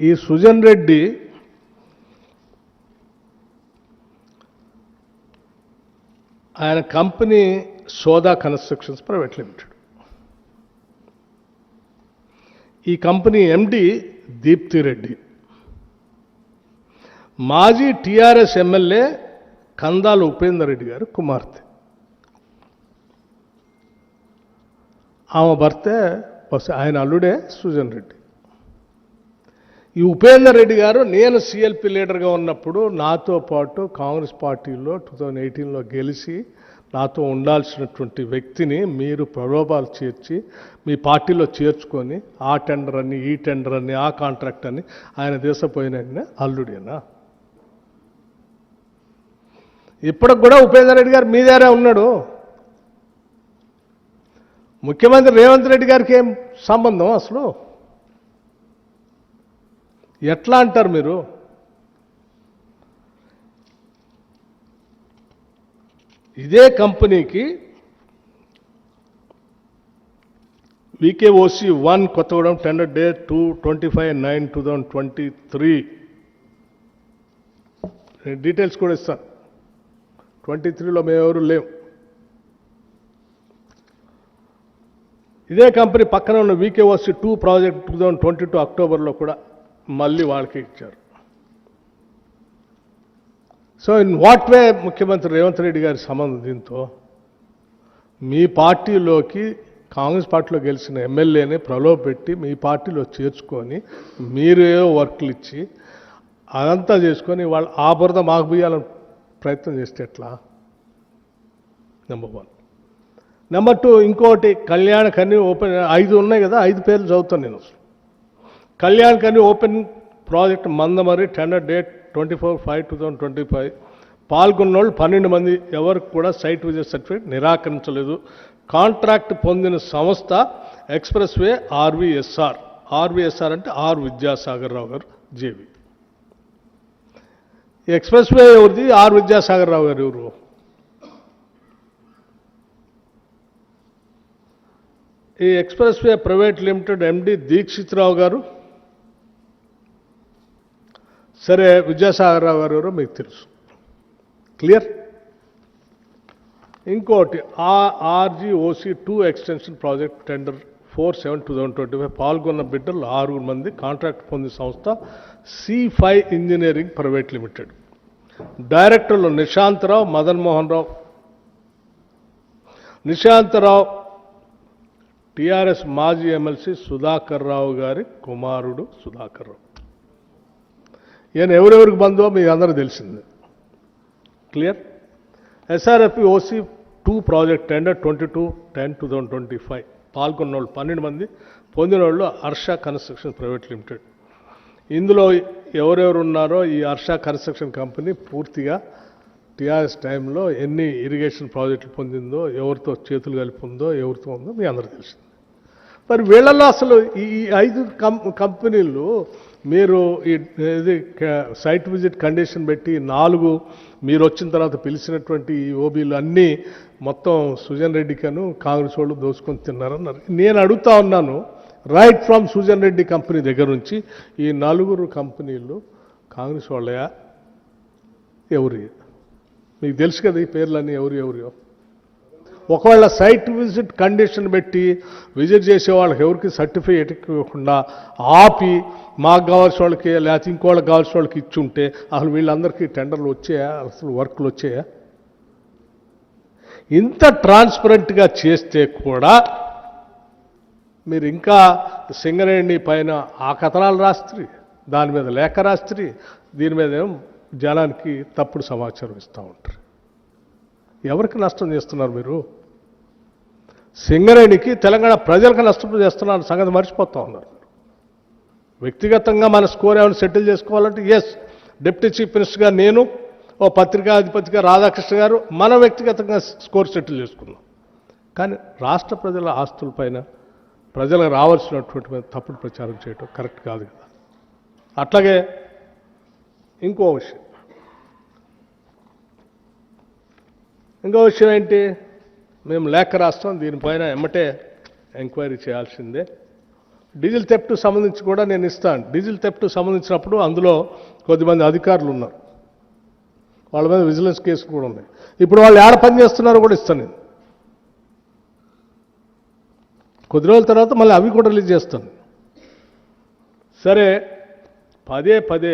ఈ సుజన్ రెడ్డి ఆయన కంపెనీ సోదా కన్స్ట్రక్షన్స్ ప్రైవేట్ లిమిటెడ్. ఈ కంపెనీ ఎండి దీప్తి రెడ్డి మాజీ టీఆర్ఎస్ ఎమ్మెల్యే కందాల ఉపేందర్ రెడ్డి గారు కుమార్తె. ఆమె భర్తే ఆయన అల్లుడే సుజన్ రెడ్డి. ఈ ఉపేందర్ రెడ్డి గారు నేను సిఎల్పి లీడర్గా ఉన్నప్పుడు నాతో పాటు కాంగ్రెస్ పార్టీలో 2018లో గెలిచి నాతో ఉండాల్సినటువంటి వ్యక్తిని మీరు ప్రలోభాలు చేర్చి మీ పార్టీలో చేర్చుకొని ఆ టెండర్ అని ఈ టెండర్ అని ఆ కాంట్రాక్ట్ అని ఆయన దేశపోయిన అల్లుడేనా? ఇప్పటికి కూడా ఉపేందర్ రెడ్డి గారు మీ దగ్గరే ఉన్నాడు. ముఖ్యమంత్రి రేవంత్ రెడ్డి గారికి ఏం సంబంధం అసలు? ఎట్లా అంటారు మీరు? ఇదే కంపెనీకి VKOC 1 Kothagudem tender date 25/9/2023 details కూడా ఇస్తాను. 23లో మేమెవరు లేవు. ఇదే కంపెనీ పక్కన ఉన్న VKOC 2 ప్రాజెక్ట్ 2022 అక్టోబర్లో కూడా మళ్ళీ వాళ్ళకి ఇచ్చారు. సో ఇన్ వాట్ వే ముఖ్యమంత్రి రేవంత్ రెడ్డి గారి సంబంధం దీంతో? మీ పార్టీలోకి కాంగ్రెస్ పార్టీలో గెలిచిన ఎమ్మెల్యేని ప్రలోభపెట్టి మీ పార్టీలో చేర్చుకొని మీరే వర్క్లు ఇచ్చి అదంతా చేసుకొని వాళ్ళు ఆ బురద మాకు బియ్యాలని ప్రయత్నం చేస్తే ఎట్లా? నెంబర్ 1. నెంబర్ 2, ఇంకోటి కళ్యాణ్ కన్నీ ఓపెన్ 5 ఉన్నాయి కదా, 5 పేర్లు చదువుతాను నేను. Kalyan Khani open project Mandamarri tender date 24/5/2025 పాల్గొన్న వాళ్ళు 12 మంది. ఎవరికి కూడా సైట్ విజిట్ సర్టిఫికేట్ నిరాకరించలేదు. కాంట్రాక్ట్ పొందిన సంస్థ ఎక్స్ప్రెస్ వే RVSR. RVSR అంటే R Vidyasagar Rao garu JV. Express way ఎవరిది? ఆర్ విద్యాసాగర్ రావు గారు ఎవరు? ఈ expressway private limited MD Dikshit Rao garu. సరే, విద్యాసాగర్ రావు గారు ఎవరో మీకు తెలుసు. క్లియర్? ఇంకోటి RGOC 2 ఎక్స్టెన్షన్ ప్రాజెక్ట్ టెండర్ 4/7/2025 పాల్గొన్న బిడ్డలు 6 మంది. కాంట్రాక్ట్ పొందిన సంస్థ C5 ఇంజనీరింగ్ ప్రైవేట్ లిమిటెడ్. డైరెక్టర్లు నిశాంతరావు, మదన్ మోహన్ రావు. నిశాంతరావు టీఆర్ఎస్ మాజీ ఎమ్మెల్సీ సుధాకర్ రావు గారి కుమారుడు సుధాకర్ రావు. ఈయన ఎవరెవరికి బంధువో మీకు అందరూ తెలిసిందే. Clear? SRFP OC 2 project tender 22/10/2025 పాల్గొన్న వాళ్ళు 12 మంది. పొందిన వాళ్ళు హర్ష కన్స్ట్రక్షన్ ప్రైవేట్ లిమిటెడ్. ఇందులో ఎవరెవరు ఉన్నారో ఈ హర్ష కన్స్ట్రక్షన్ కంపెనీ పూర్తిగా టీఆర్ఎస్ టైంలో ఎన్ని ఇరిగేషన్ ప్రాజెక్టులు పొందిందో, ఎవరితో చేతులు కలిపి ఉందో, ఎవరితో ఉందో మీ అందరూ తెలిసింది. మరి వీళ్ళల్లో అసలు ఈ 5 కంపెనీలు మీరు ఇది సైట్ విజిట్ కండిషన్ పెట్టి 4 మీరు వచ్చిన తర్వాత పిలిచినటువంటి ఈ ఓబీలు అన్నీ మొత్తం సుజన్ రెడ్డికను కాంగ్రెస్ వాళ్ళు దోసుకొని తిన్నారన్నారు. నేను అడుగుతా ఉన్నాను, right from Sujan Reddy company దగ్గర నుంచి ఈ 4 కంపెనీలు కాంగ్రెస్ వాళ్ళయా ఎవరి? మీకు తెలుసు కదా ఈ పేర్లన్నీ ఎవరియో. ఒకవేళ సైట్ విజిట్ కండిషన్ పెట్టి విజిట్ చేసే వాళ్ళకి ఎవరికి సర్టిఫికేట్ ఇవ్వకుండా ఆపి మాకు కావాల్సిన వాళ్ళకి లేకపోతే ఇంకోళ్ళకి కావాల్సిన వాళ్ళకి ఇచ్చి ఉంటే అసలు వీళ్ళందరికీ టెండర్లు వచ్చాయా? అసలు వర్క్లు వచ్చాయా? ఇంత ట్రాన్స్పరెంట్గా చేస్తే కూడా మీరు ఇంకా సింగరేణి పైన ఆ కథనాలు రాస్త్రి, దాని మీద లేఖ రాస్త్రి, దీని మీద ఏమో జనానికి తప్పుడు సమాచారం ఇస్తూ ఉంటారు. ఎవరికి నష్టం చేస్తున్నారు మీరు? సింగరేణికి తెలంగాణ ప్రజలకు నష్టం చేస్తున్నారు సంగతి మర్చిపోతూ ఉన్నారు. వ్యక్తిగతంగా మన స్కోర్ ఏమైనా సెటిల్ చేసుకోవాలంటే ఎస్, డిప్యూటీ చీఫ్ మినిస్టర్గా నేను, ఓ పత్రికాధిపతిగా రాధాకృష్ణ గారు మన వ్యక్తిగతంగా స్కోర్ సెటిల్ చేసుకున్నాం. కానీ రాష్ట్ర ప్రజల ఆస్తులపైన ప్రజలకు రావాల్సినటువంటి తప్పుడు ప్రచారం చేయటం కరెక్ట్ కాదు కదా. అట్లాగే ఇంకో విషయం ఏంటి? మేము లేఖ రాస్తాం, దీనిపైన ఎమ్మటే ఎంక్వైరీ చేయాల్సిందే. డీజిల్ థెఫ్ట్ సంబంధించి కూడా నేను ఇస్తాను. డీజిల్ థెఫ్ట్ సంబంధించినప్పుడు అందులో కొద్దిమంది అధికారులు ఉన్నారు, వాళ్ళ మీద విజిలెన్స్ కేసులు కూడా ఉన్నాయి. ఇప్పుడు వాళ్ళు ఏడ పని చేస్తున్నారో కూడా ఇస్తాను నేను. కొద్ది రోజుల తర్వాత మళ్ళీ అవి కూడా రిలీజ్ చేస్తాను. సరే, పదే పదే